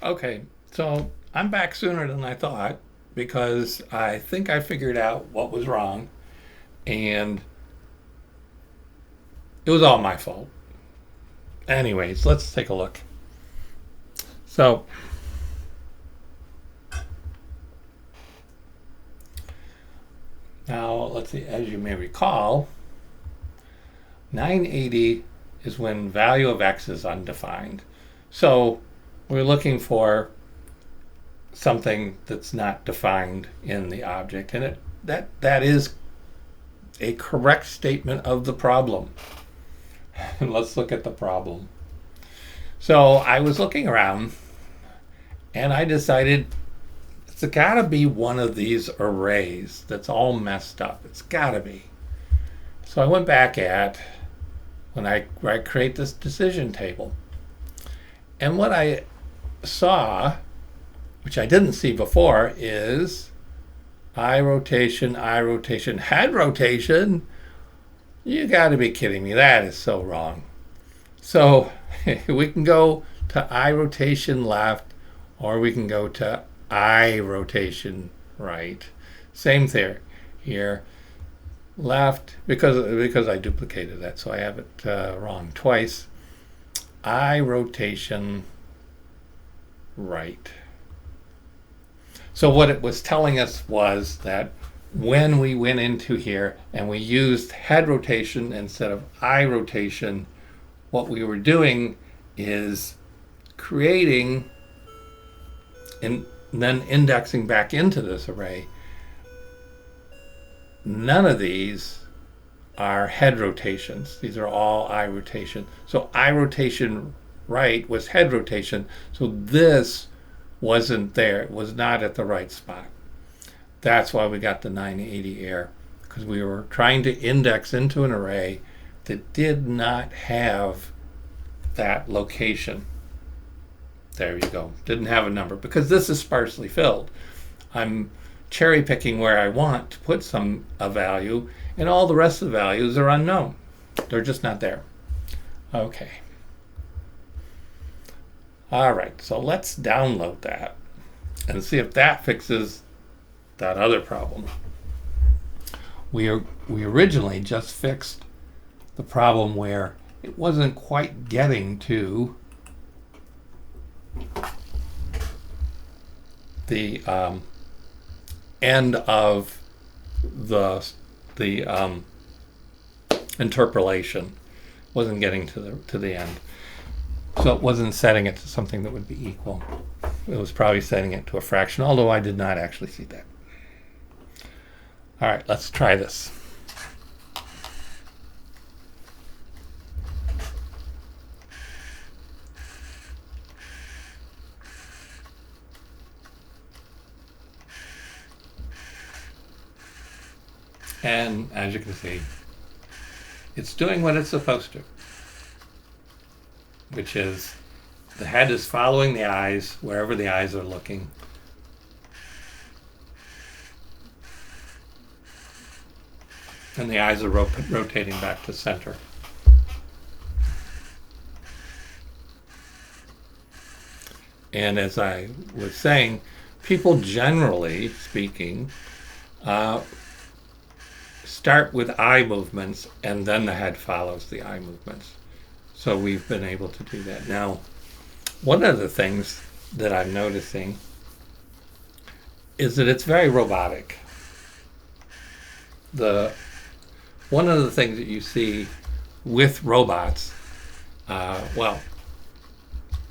Okay, so I'm back sooner than I thought because I think I figured out what was wrong, and it was all my fault. Anyways, let's take a look. So now let's see, as you may recall, 980 is when value of x is undefined. So we're looking for something that's not defined in the object, and that is a correct statement of the problem. Let's look at the problem. So I was looking around and I decided it's got to be one of these arrays that's all messed up. It's got to be. So I went back at when I create this decision table. And what I saw, which I didn't see before, is eye rotation, head rotation. You got to be kidding me. That is so wrong. So we can go to eye rotation left, or we can go to eye rotation right. Same thing here. Left, because I duplicated that, so I have it wrong twice. Eye rotation right. So what it was telling us was that when we went into here and we used head rotation instead of eye rotation, what we were doing is creating and then indexing back into this array. None of these are head rotations. These are all eye rotation. So eye rotation right was head rotation. So this wasn't there. It was not at the right spot. That's why we got the 980 error, because we were trying to index into an array that did not have that location. There you go. Didn't have a number because this is sparsely filled. I'm cherry picking where I want to put some a value, and all the rest of the values are unknown. They're just not there. Okay. All right, so let's download that and see if that fixes that other problem. We originally just fixed the problem where it wasn't quite getting to the end of the interpolation. Wasn't getting to the end, so it wasn't setting it to something that would be equal. It was probably setting it to a fraction, although I did not actually see that. All right, let's try this. And as you can see, it's doing what it's supposed to, which is the head is following the eyes wherever the eyes are looking. And the eyes are rotating back to center. And as I was saying, people generally speaking start with eye movements and then the head follows the eye movements. So we've been able to do that. Now, one of the things that I'm noticing is that it's very robotic. One of the things that you see with robots, and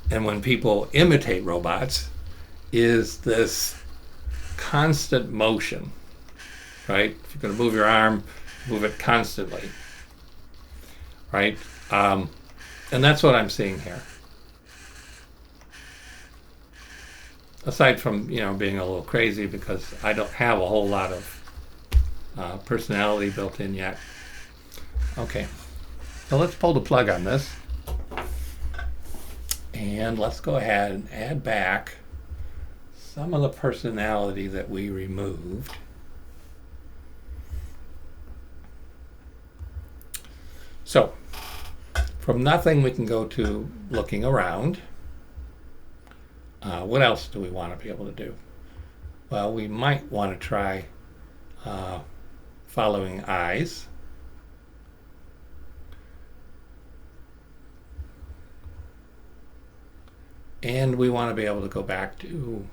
when people imitate robots, is this constant motion, right? If you're going to move your arm, move it constantly, right? And that's what I'm seeing here. Aside from being a little crazy because I don't have a whole lot of personality built in yet. Okay, so let's pull the plug on this, and let's go ahead and add back some of the personality that we removed. So from nothing we can go to looking around. What else do we want to be able to do? Well, we might want to try following eyes. And we want to be able to go back to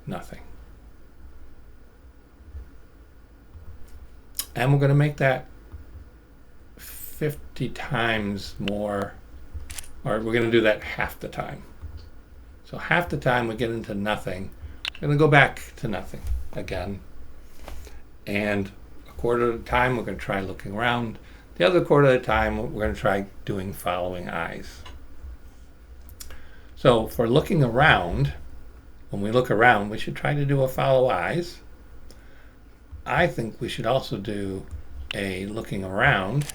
nothing. And we're going to make that 50 times more, or we're going to do that half the time. So half the time we get into nothing, we're going to go back to nothing again. And a quarter of the time we're going to try looking around. The other quarter of the time we're going to try doing following eyes. So for looking around, when we look around, we should try to do a follow eyes. I think we should also do a looking around.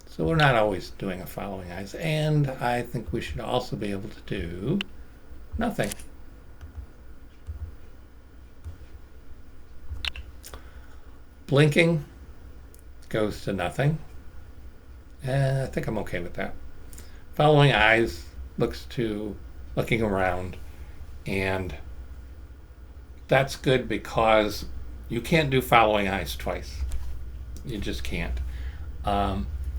So we're not always doing a following eyes. And I think we should also be able to do nothing. Blinking goes to nothing. I think I'm okay with that. Following eyes looks to looking around, and that's good because you can't do following eyes twice. You just can't.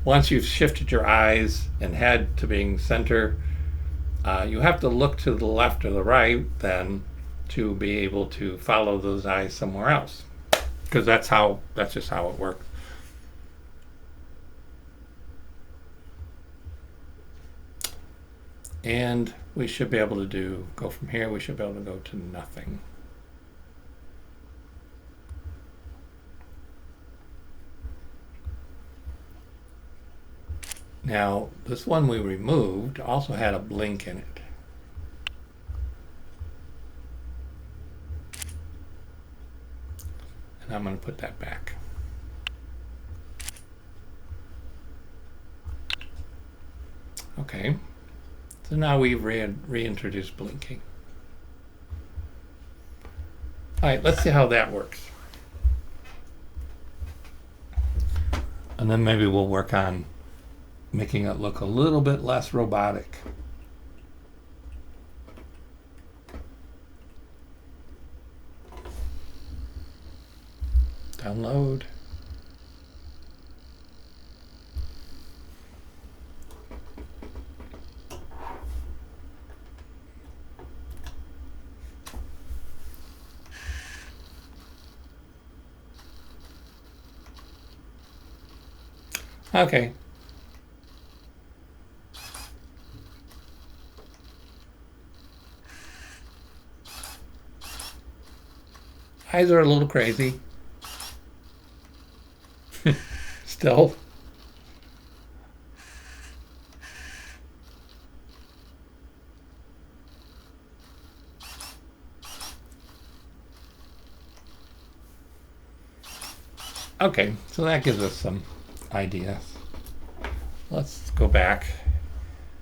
Once you've shifted your eyes and head to being center, you have to look to the left or the right then to be able to follow those eyes somewhere else, because that's just how it works. And we should be able to go from here, we should be able to go to nothing. Now, this one we removed also had a blink in it. And I'm going to put that back. Okay. So now we've reintroduced blinking. All right, let's see how that works. And then maybe we'll work on making it look a little bit less robotic. Download. Okay. Eyes are a little crazy. Still. Okay, so that gives us some ideas. Let's go back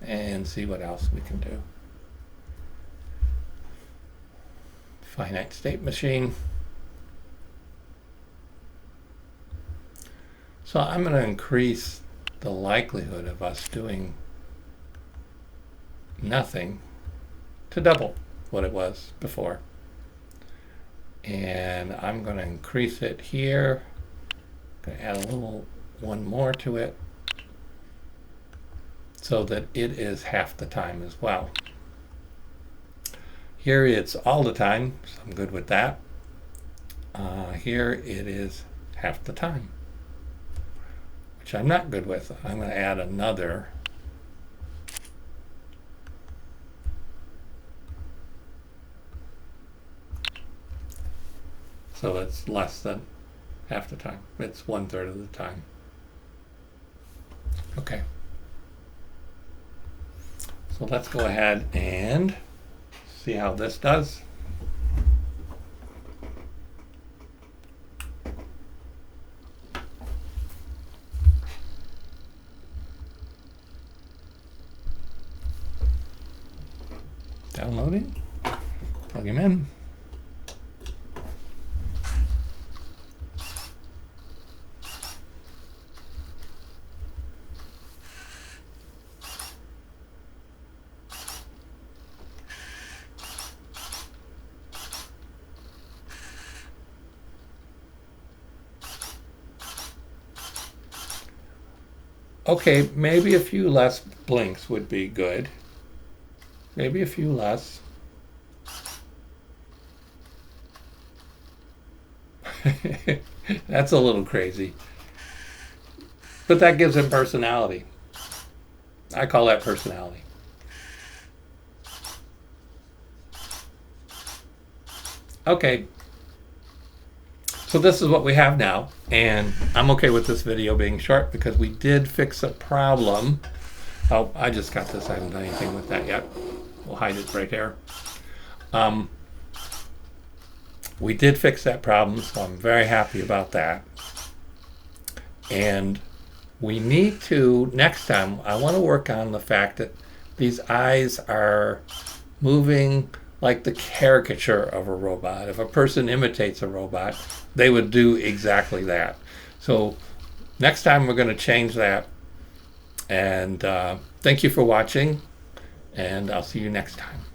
and see what else we can do. Finite state machine. So I'm going to increase the likelihood of us doing nothing to double what it was before. And I'm going to increase it here. I'm going to add a little one more to it so that it is half the time as well. Here it's all the time, so I'm good with that. Here it is half the time, which I'm not good with. I'm going to add another. So it's less than half the time. It's 1/3 of the time. Okay. So let's go ahead and see how this does. Downloading. Plug him in. Okay, maybe a few less blinks would be good. Maybe a few less. That's a little crazy. But that gives him personality. I call that personality. Okay, so this is what we have now, and I'm okay with this video being short because we did fix a problem. Oh, I just got this. I haven't done anything with that yet. We'll hide it right there. Um, we did fix that problem, so I'm very happy about that. And we need to, next time, I want to work on the fact that these eyes are moving like the caricature of a robot. If a person imitates a robot, they would do exactly that. So next time we're going to change that. And thank you for watching, and I'll see you next time.